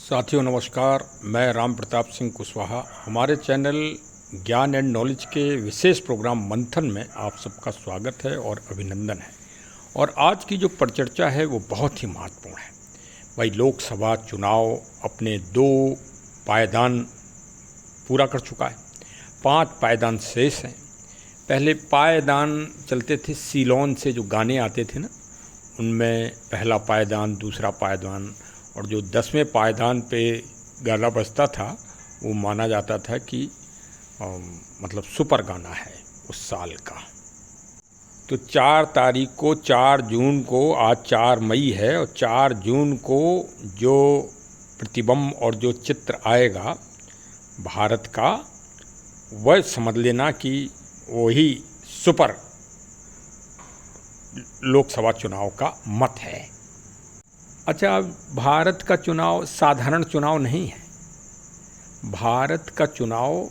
साथियों नमस्कार। मैं राम प्रताप सिंह कुशवाहा। हमारे चैनल ज्ञान एंड नॉलेज के विशेष प्रोग्राम मंथन में आप सबका स्वागत है और अभिनंदन है। और आज की जो परिचर्चा है वो बहुत ही महत्वपूर्ण है। भाई, लोकसभा चुनाव अपने 2 पायदान पूरा कर चुका है, 5 पायदान शेष हैं। पहले पायदान चलते थे, सीलोन से जो गाने आते थे ना, उनमें पहला पायदान, दूसरा पायदान, और जो 10वें पायदान पे गाना बजता था वो माना जाता था कि मतलब सुपर गाना है उस साल का। तो 4 तारीख को, 4 जून को, आज 4 मई है, और 4 जून को जो प्रतिबिंब और जो चित्र आएगा भारत का, वह समझ लेना कि वही सुपर लोकसभा चुनाव का मत है। अच्छा, भारत का चुनाव साधारण चुनाव नहीं है। भारत का चुनाव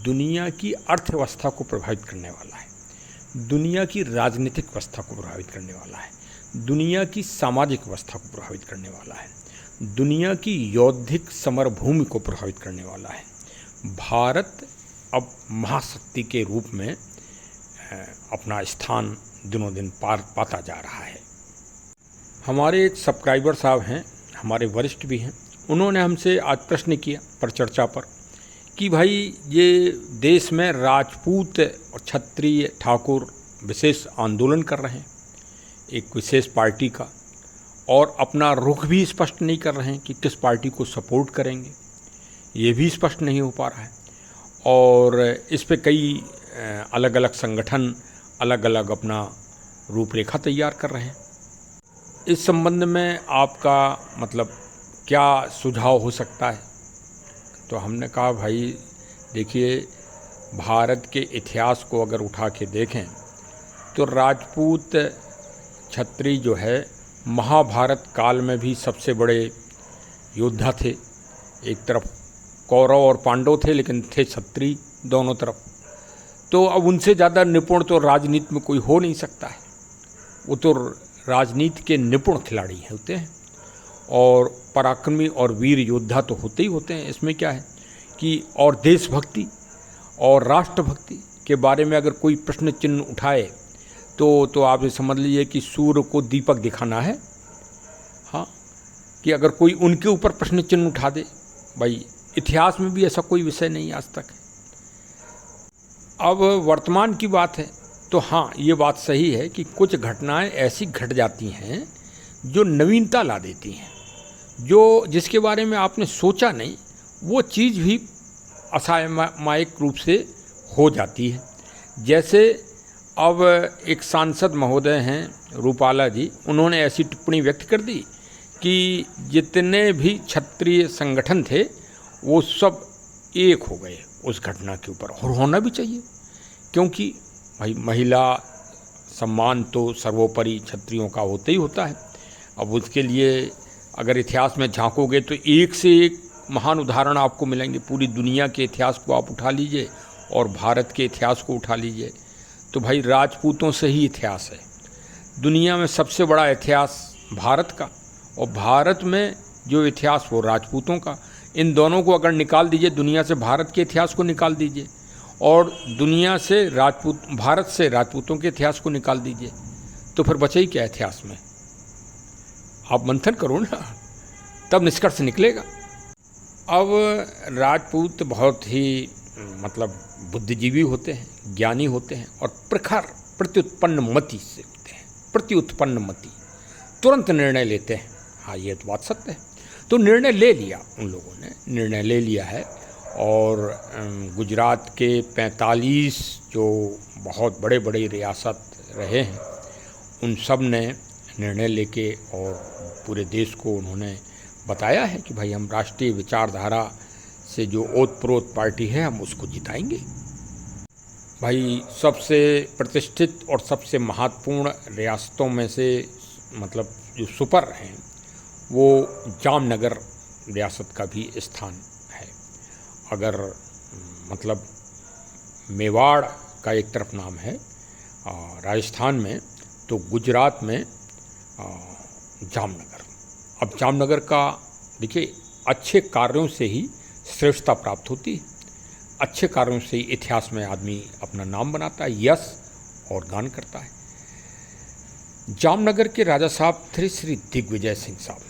दुनिया की अर्थव्यवस्था को प्रभावित करने वाला है, दुनिया की राजनीतिक व्यवस्था को प्रभावित करने वाला है, दुनिया की सामाजिक व्यवस्था को प्रभावित करने वाला है, दुनिया की यौद्धिक समरभूमि को प्रभावित करने वाला है। भारत अब महाशक्ति के रूप में अपना स्थान दिनों दिन पाता जा रहा है। हमारे एक सब्सक्राइबर साहब हैं, हमारे वरिष्ठ भी हैं, उन्होंने हमसे आज प्रश्न किया परिचर्चा पर कि भाई, ये देश में राजपूत और क्षत्रिय ठाकुर विशेष आंदोलन कर रहे हैं एक विशेष पार्टी का, और अपना रुख भी स्पष्ट नहीं कर रहे हैं कि किस पार्टी को सपोर्ट करेंगे, ये भी स्पष्ट नहीं हो पा रहा है। और इस पे कई अलग अलग संगठन अलग अलग अपना रूपरेखा तैयार कर रहे हैं। इस संबंध में आपका मतलब क्या सुझाव हो सकता है? तो हमने कहा, भाई देखिए, भारत के इतिहास को अगर उठा के देखें तो राजपूत क्षत्रिय जो है महाभारत काल में भी सबसे बड़े योद्धा थे। एक तरफ कौरव और पांडव थे, लेकिन थे क्षत्रिय दोनों तरफ। तो अब उनसे ज़्यादा निपुण तो राजनीति में कोई हो नहीं सकता है। वो तो राजनीति के निपुण खिलाड़ी होते हैं, और पराक्रमी और वीर योद्धा तो होते ही होते हैं। इसमें क्या है कि और देशभक्ति और राष्ट्रभक्ति के बारे में अगर कोई प्रश्न चिन्ह उठाए तो आप ये समझ लीजिए कि सूर्य को दीपक दिखाना है। हाँ, कि अगर कोई उनके ऊपर प्रश्न चिन्ह उठा दे, भाई इतिहास में भी ऐसा कोई विषय नहीं आज तक है। अब वर्तमान की बात है तो हाँ, ये बात सही है कि कुछ घटनाएं ऐसी घट जाती हैं जो नवीनता ला देती हैं, जो जिसके बारे में आपने सोचा नहीं, वो चीज़ भी असामयिक रूप से हो जाती है। जैसे अब एक सांसद महोदय हैं रूपाला जी, उन्होंने ऐसी टिप्पणी व्यक्त कर दी कि जितने भी क्षत्रिय संगठन थे वो सब एक हो गए उस घटना के ऊपर, और होना भी चाहिए, क्योंकि भाई महिला सम्मान तो सर्वोपरि क्षत्रियों का होता ही होता है। अब उसके लिए अगर इतिहास में झांकोगे तो एक से एक महान उदाहरण आपको मिलेंगे। पूरी दुनिया के इतिहास को आप उठा लीजिए और भारत के इतिहास को उठा लीजिए, तो भाई राजपूतों से ही इतिहास है। दुनिया में सबसे बड़ा इतिहास भारत का, और भारत में जो इतिहास वो राजपूतों का। इन दोनों को अगर निकाल दीजिए, दुनिया से भारत के इतिहास को निकाल दीजिए, और दुनिया से भारत से राजपूतों के इतिहास को निकाल दीजिए, तो फिर बचे ही क्या इतिहास में? आप मंथन करो ना, तब निष्कर्ष निकलेगा। अब राजपूत बहुत ही मतलब बुद्धिजीवी होते हैं, ज्ञानी होते हैं, और प्रखर प्रत्युत्पन्न मति से होते हैं। प्रत्युत्पन्न मति, तुरंत निर्णय लेते हैं। हाँ, ये तो बात सत्य है। तो निर्णय ले लिया, उन लोगों ने निर्णय ले लिया है, और गुजरात के 45 जो बहुत बड़े बड़े रियासत रहे हैं, उन सब ने निर्णय लेके और पूरे देश को उन्होंने बताया है कि भाई, हम राष्ट्रीय विचारधारा से जो ओतप्रोत पार्टी है, हम उसको जिताएंगे। भाई, सबसे प्रतिष्ठित और सबसे महत्वपूर्ण रियासतों में से मतलब जो सुपर हैं, वो जामनगर रियासत का भी स्थान है। अगर मतलब मेवाड़ का एक तरफ नाम है राजस्थान में, तो गुजरात में जामनगर। अब जामनगर का देखिए अच्छे कार्यों से ही श्रेष्ठता प्राप्त होती है, अच्छे कार्यों से ही इतिहास में आदमी अपना नाम बनाता है, यश और गान करता है। जामनगर के राजा साहब थे श्री दिग्विजय सिंह साहब।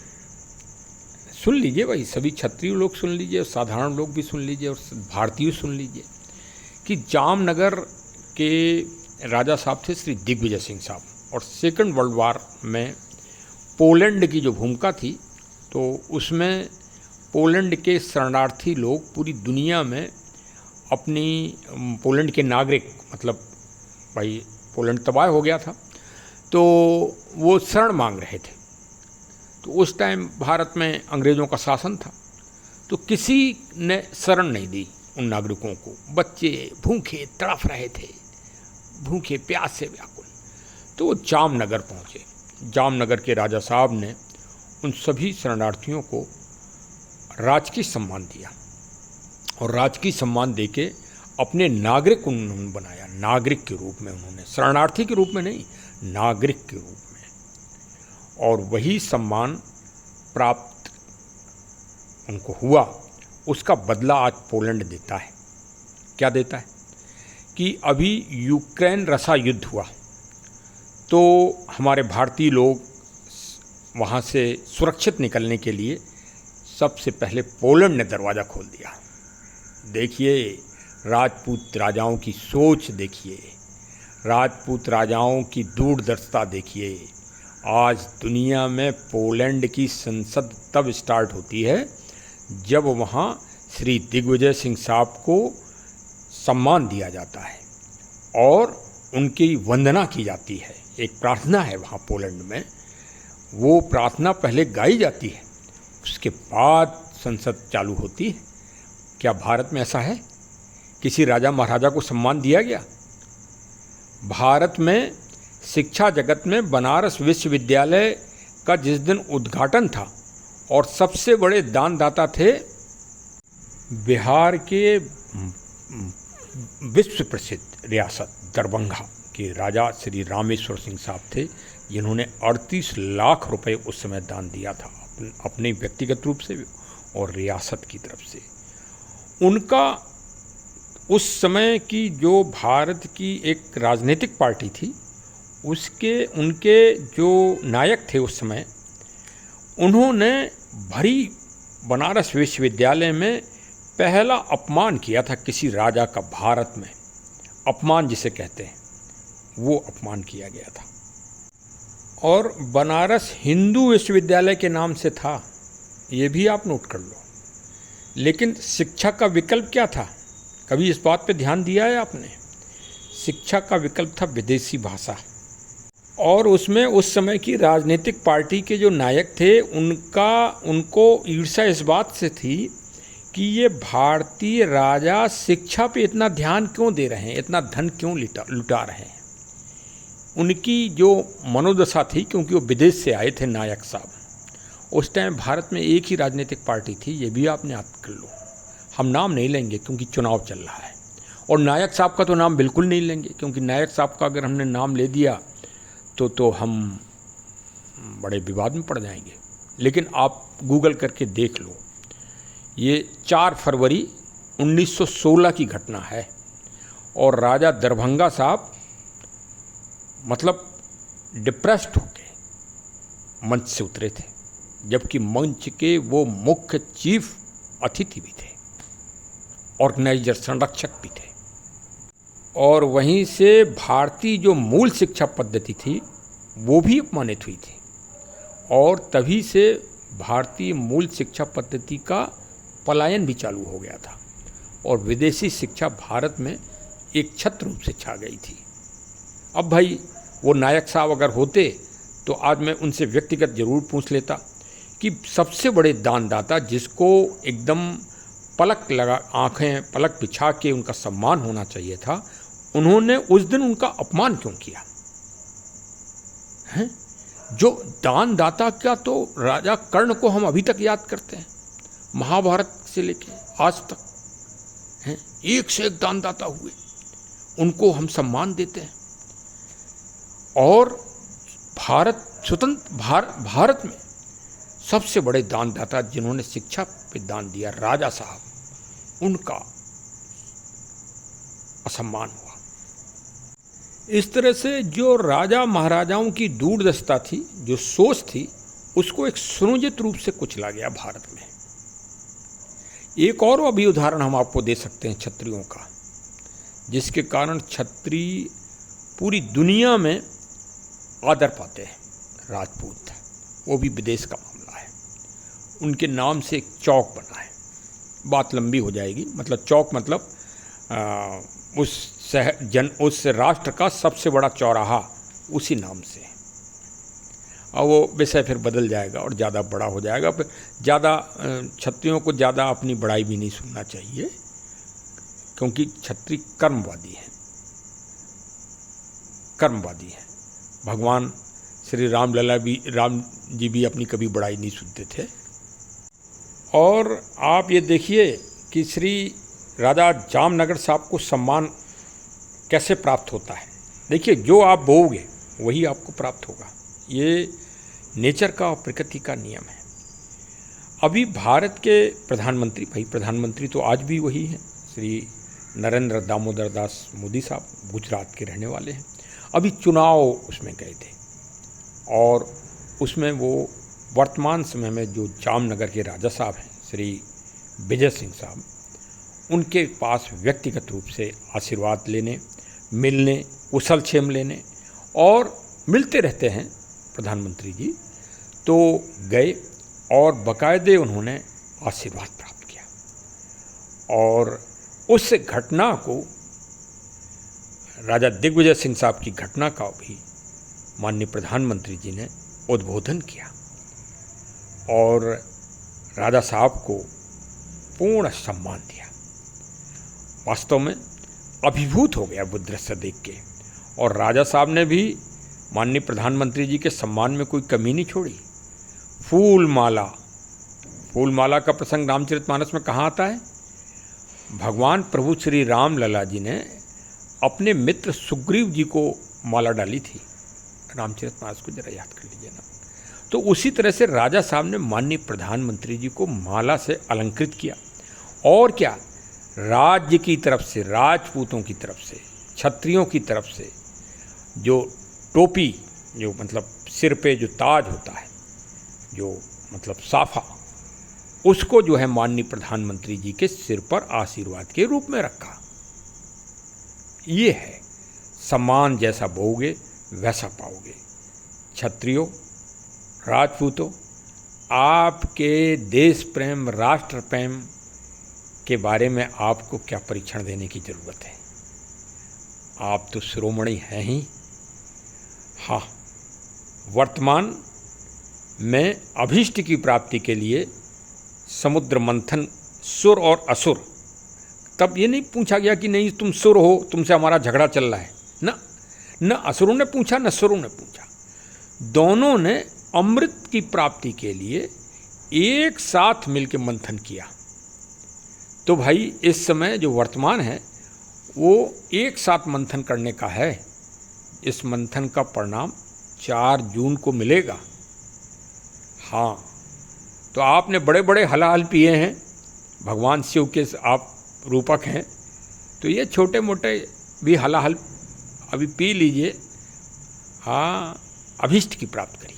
सुन लीजिए भाई, सभी क्षत्रिय लोग सुन लीजिए और साधारण लोग भी सुन लीजिए और भारतीय सुन लीजिए कि जामनगर के राजा साहब थे श्री दिग्विजय सिंह साहब। और सेकंड वर्ल्ड वार में पोलैंड की जो भूमिका थी, तो उसमें पोलैंड के शरणार्थी लोग पूरी दुनिया में अपनी, पोलैंड के नागरिक, मतलब भाई पोलैंड तबाह हो गया था तो वो शरण मांग रहे थे। तो उस टाइम भारत में अंग्रेज़ों का शासन था, तो किसी ने शरण नहीं दी उन नागरिकों को। बच्चे भूखे तड़फ रहे थे, भूखे प्यास से व्याकुल। तो वो जामनगर पहुँचे। जामनगर के राजा साहब ने उन सभी शरणार्थियों को राजकीय सम्मान दिया और राजकीय सम्मान देके अपने नागरिक उन्होंने बनाया। नागरिक के रूप में उन्होंने, शरणार्थी के रूप में नहीं, नागरिक के रूप में। और वही सम्मान प्राप्त उनको हुआ, उसका बदला आज पोलैंड देता है। क्या देता है कि अभी यूक्रेन रसा युद्ध हुआ तो हमारे भारतीय लोग वहाँ से सुरक्षित निकलने के लिए सबसे पहले पोलैंड ने दरवाज़ा खोल दिया। देखिए राजपूत राजाओं की सोच, देखिए राजपूत राजाओं की दूरदर्शिता देखिए। आज दुनिया में पोलैंड की संसद तब स्टार्ट होती है जब वहाँ श्री दिग्विजय सिंह साहब को सम्मान दिया जाता है और उनकी वंदना की जाती है। एक प्रार्थना है वहाँ पोलैंड में, वो प्रार्थना पहले गाई जाती है, उसके बाद संसद चालू होती है। क्या भारत में ऐसा है? किसी राजा महाराजा को सम्मान दिया गया? भारत में शिक्षा जगत में बनारस विश्वविद्यालय का जिस दिन उद्घाटन था और सबसे बड़े दानदाता थे बिहार के विश्व प्रसिद्ध रियासत दरभंगा के राजा श्री रामेश्वर सिंह साहब थे, जिन्होंने 38 लाख रुपए उस समय दान दिया था, अपने व्यक्तिगत रूप से भी और रियासत की तरफ से। उनका उस समय की जो भारत की एक राजनीतिक पार्टी थी, उनके जो नायक थे उस समय, उन्होंने भरी बनारस विश्वविद्यालय में पहला अपमान किया था किसी राजा का। भारत में अपमान जिसे कहते हैं, वो अपमान किया गया था। और बनारस हिंदू विश्वविद्यालय के नाम से था, ये भी आप नोट कर लो। लेकिन शिक्षा का विकल्प क्या था? कभी इस बात पे ध्यान दिया है आपने? शिक्षा का विकल्प था विदेशी भाषा। और उसमें उस समय की राजनीतिक पार्टी के जो नायक थे, उनको ईर्ष्या इस बात से थी कि ये भारतीय राजा शिक्षा पे इतना ध्यान क्यों दे रहे हैं, इतना धन क्यों लुटा रहे हैं। उनकी जो मनोदशा थी, क्योंकि वो विदेश से आए थे नायक साहब। उस टाइम भारत में एक ही राजनीतिक पार्टी थी, ये भी आपने याद कर लो। हम नाम नहीं लेंगे क्योंकि चुनाव चल रहा है, और नायक साहब का तो नाम बिल्कुल नहीं लेंगे, क्योंकि नायक साहब का अगर हमने नाम ले दिया तो हम बड़े विवाद में पड़ जाएंगे। लेकिन आप गूगल करके देख लो, ये 4 फरवरी 1916 की घटना है और राजा दरभंगा साहब मतलब डिप्रेस्ड होके मंच से उतरे थे, जबकि मंच के वो मुख्य चीफ अतिथि भी थे, ऑर्गेनाइजर, संरक्षक भी थे। और वहीं से भारतीय जो मूल शिक्षा पद्धति थी वो भी अपमानित हुई थी, और तभी से भारतीय मूल शिक्षा पद्धति का पलायन भी चालू हो गया था और विदेशी शिक्षा भारत में एक छत्र रूप से छा गई थी। अब भाई वो नायक साहब अगर होते तो आज मैं उनसे व्यक्तिगत जरूर पूछ लेता कि सबसे बड़े दानदाता, जिसको एकदम पलक लगा, आंखें पलक बिछा के उनका सम्मान होना चाहिए था, उन्होंने उस दिन उनका अपमान क्यों किया है? जो दानदाता का तो राजा कर्ण को हम अभी तक याद करते हैं, महाभारत से लेके आज तक हैं, एक से एक दानदाता हुए, उनको हम सम्मान देते हैं। और भारत में सबसे बड़े दानदाता जिन्होंने शिक्षा पे दान दिया, राजा साहब, उनका असम्मान हुआ। इस तरह से जो राजा महाराजाओं की दूरदर्शिता थी, जो सोच थी, उसको एक सुनियोजित रूप से कुचला गया भारत में। एक और अभी उदाहरण हम आपको दे सकते हैं क्षत्रियों का, जिसके कारण क्षत्रिय पूरी दुनिया में आदर पाते हैं। राजपूत, वो भी विदेश का मामला है। उनके नाम से एक चौक बना है, बात लंबी हो जाएगी। मतलब चौक मतलब उस राष्ट्र का सबसे बड़ा चौराहा उसी नाम से है। और वो विषय फिर बदल जाएगा और ज़्यादा बड़ा हो जाएगा। फिर ज़्यादा क्षत्रियों को ज़्यादा अपनी बड़ाई भी नहीं सुनना चाहिए, क्योंकि क्षत्रिय कर्मवादी हैं। भगवान श्री राम जी भी अपनी कभी बड़ाई नहीं सुनते थे। और आप ये देखिए कि श्री राजा जामनगर साहब को सम्मान कैसे प्राप्त होता है। देखिए, जो आप बोओगे वही आपको प्राप्त होगा। ये नेचर का और प्रकृति का नियम है। अभी भारत के प्रधानमंत्री, भाई प्रधानमंत्री तो आज भी वही हैं, श्री नरेंद्र दामोदर दास मोदी साहब, गुजरात के रहने वाले हैं। अभी चुनाव उसमें गए थे और उसमें वो वर्तमान समय में जो जामनगर के राजा साहब हैं, श्री विजय सिंह साहब, उनके पास व्यक्तिगत रूप से आशीर्वाद लेने, मिलने, कुशलक्षेम लेने, और मिलते रहते हैं प्रधानमंत्री जी, तो गए और बाकायदे उन्होंने आशीर्वाद प्राप्त किया। और उस घटना को, राजा दिग्विजय सिंह साहब की घटना का भी माननीय प्रधानमंत्री जी ने उद्बोधन किया और राजा साहब को पूर्ण सम्मान दिया। वास्तव में अभिभूत हो गया वो दृश्य देख के। और राजा साहब ने भी माननीय प्रधानमंत्री जी के सम्मान में कोई कमी नहीं छोड़ी। फूलमाला का प्रसंग रामचरितमानस में कहाँ आता है? भगवान प्रभु श्री राम लला जी ने अपने मित्र सुग्रीव जी को माला डाली थी। रामचरितमानस को जरा याद कर लीजिए ना। तो उसी तरह से राजा साहब ने माननीय प्रधानमंत्री जी को माला से अलंकृत किया। और क्या, राज्य की तरफ से, राजपूतों की तरफ से, क्षत्रियों की तरफ से जो टोपी, जो मतलब सिर पे जो ताज होता है, जो मतलब साफा, उसको जो है माननीय प्रधानमंत्री जी के सिर पर आशीर्वाद के रूप में रखा। ये है, सम्मान जैसा बोओगे वैसा पाओगे। क्षत्रियों, राजपूतों, आपके देश प्रेम, राष्ट्र प्रेम के बारे में आपको क्या परीक्षण देने की ज़रूरत है? आप तो शिरोमणि हैं ही। हाँ, वर्तमान में अभीष्ट की प्राप्ति के लिए समुद्र मंथन, सुर और असुर, तब ये नहीं पूछा गया कि नहीं तुम सुर हो, तुमसे हमारा झगड़ा चल रहा है ना। न असुरों ने पूछा, न सुरों ने पूछा। दोनों ने अमृत की प्राप्ति के लिए एक साथ मिलकर मंथन किया। तो भाई इस समय जो वर्तमान है वो एक साथ मंथन करने का है। इस मंथन का परिणाम 4 जून को मिलेगा। हाँ, तो आपने बड़े बड़े हलाहल पिए हैं, भगवान शिव के आप रूपक हैं, तो ये छोटे मोटे भी हलाहल अभी पी लीजिए। हाँ, अभीष्ट की प्राप्त करिए।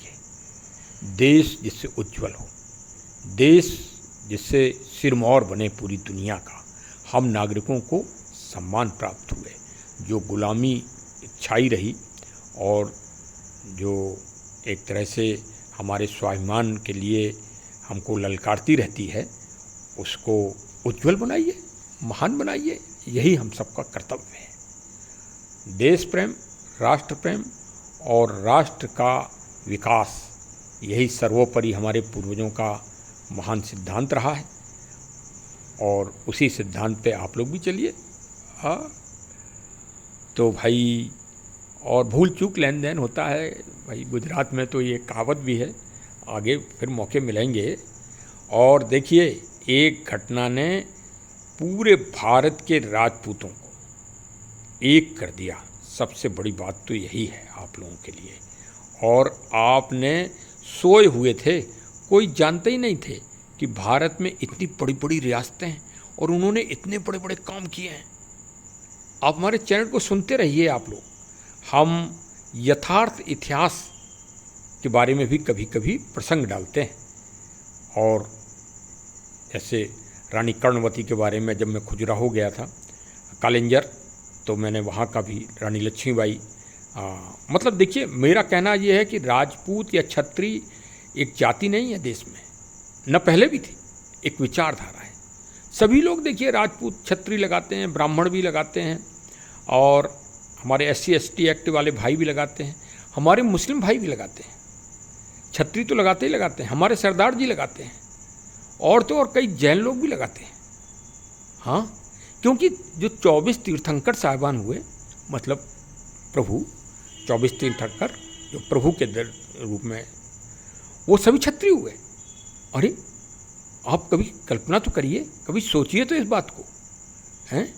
देश जिससे उज्जवल हो, देश जिससे सिरमौर बने पूरी दुनिया का। हम नागरिकों को सम्मान प्राप्त हुए। जो गुलामी छाई रही और जो एक तरह से हमारे स्वाभिमान के लिए हमको ललकारती रहती है, उसको उज्जवल बनाइए, महान बनाइए। यही हम सबका कर्तव्य है। देश प्रेम, राष्ट्र प्रेम और राष्ट्र का विकास, यही सर्वोपरि हमारे पूर्वजों का महान सिद्धांत रहा है और उसी सिद्धांत पे आप लोग भी चलिए। हाँ, तो भाई, और भूल चूक लेन देन होता है भाई। गुजरात में तो ये कहावत भी है, आगे फिर मौके मिलेंगे। और देखिए, एक घटना ने पूरे भारत के राजपूतों को एक कर दिया। सबसे बड़ी बात तो यही है आप लोगों के लिए। और आपने सोए हुए थे, कोई जानते ही नहीं थे कि भारत में इतनी बड़ी बड़ी रियासतें हैं और उन्होंने इतने बड़े बड़े काम किए हैं। आप हमारे चैनल को सुनते रहिए आप लोग, हम यथार्थ इतिहास के बारे में भी कभी कभी प्रसंग डालते हैं। और जैसे रानी कर्णवती के बारे में जब मैं खजुराहो गया था कालिंजर, तो मैंने वहाँ का भी रानी लक्ष्मीबाई, मतलब देखिए मेरा कहना ये है कि राजपूत या क्षत्रिय एक जाति नहीं है देश में, न पहले भी थी, एक विचारधारा है। सभी लोग देखिए राजपूत क्षत्रिय लगाते हैं, ब्राह्मण भी लगाते हैं, और हमारे SC ST एक्ट वाले भाई भी लगाते हैं, हमारे मुस्लिम भाई भी लगाते हैं। छत्री तो लगाते ही लगाते हैं, हमारे सरदार जी लगाते हैं, और तो और कई जैन लोग भी लगाते हैं। हाँ, क्योंकि जो 24 तीर्थंकर साहिबान हुए, मतलब प्रभु 24 तीर्थंकर जो प्रभु के रूप में, वो सभी छत्री हुए। अरे आप कभी कल्पना तो करिए, कभी सोचिए तो इस बात को, हैं।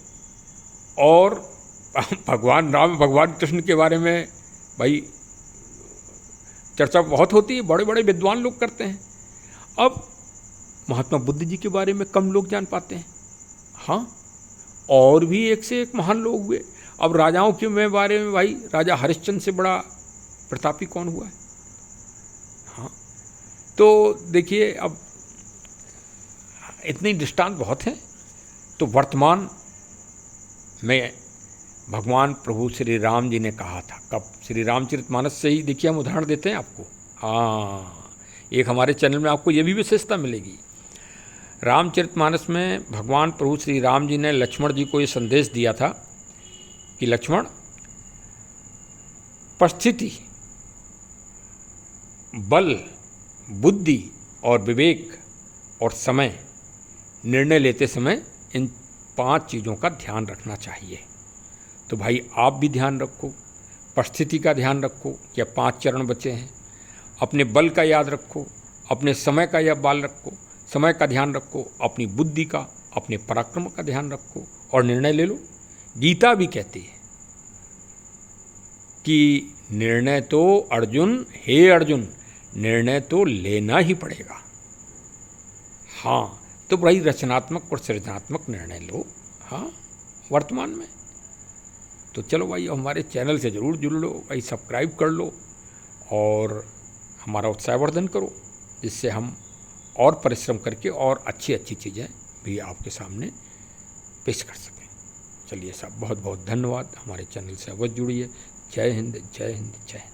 और भगवान राम भगवान कृष्ण के बारे में भाई चर्चा बहुत होती है, बड़े बड़े विद्वान लोग करते हैं। अब महात्मा बुद्ध जी के बारे में कम लोग जान पाते हैं। हाँ, और भी एक से एक महान लोग हुए। अब राजाओं के बारे में भाई, राजा हरिश्चंद्र से बड़ा प्रतापी कौन हुआ है। हाँ, तो देखिए अब इतनी दृष्टांत बहुत हैं। तो वर्तमान में भगवान प्रभु श्री राम जी ने कहा था, कब, श्री रामचरितमानस से ही देखिए हम उदाहरण देते हैं आपको। हाँ, एक हमारे चैनल में आपको ये भी विशेषता मिलेगी। रामचरितमानस में भगवान प्रभु श्री राम जी ने लक्ष्मण जी को ये संदेश दिया था कि लक्ष्मण, परिस्थिति, बल, बुद्धि और विवेक और समय, निर्णय लेते समय इन 5 चीज़ों का ध्यान रखना चाहिए। तो भाई आप भी ध्यान रखो, परिस्थिति का ध्यान रखो, क्या 5 चरण बचे हैं। अपने बल का याद रखो, अपने समय का या बाल रखो, समय का ध्यान रखो, अपनी बुद्धि का, अपने पराक्रम का ध्यान रखो और निर्णय ले लो। गीता भी कहती है कि निर्णय तो अर्जुन, हे अर्जुन, निर्णय तो लेना ही पड़ेगा। हाँ, तो बड़ी रचनात्मक और सृजनात्मक निर्णय लो। हाँ, वर्तमान में तो चलो भाई हमारे चैनल से ज़रूर जुड़ लो भाई, सब्सक्राइब कर लो और हमारा उत्साहवर्धन करो, जिससे हम और परिश्रम करके और अच्छी अच्छी चीज़ें भी आपके सामने पेश कर सकें। चलिए साहब, बहुत बहुत धन्यवाद। हमारे चैनल से अवश्य जुड़िए। जय हिंद, जय हिंद, जय हिंद।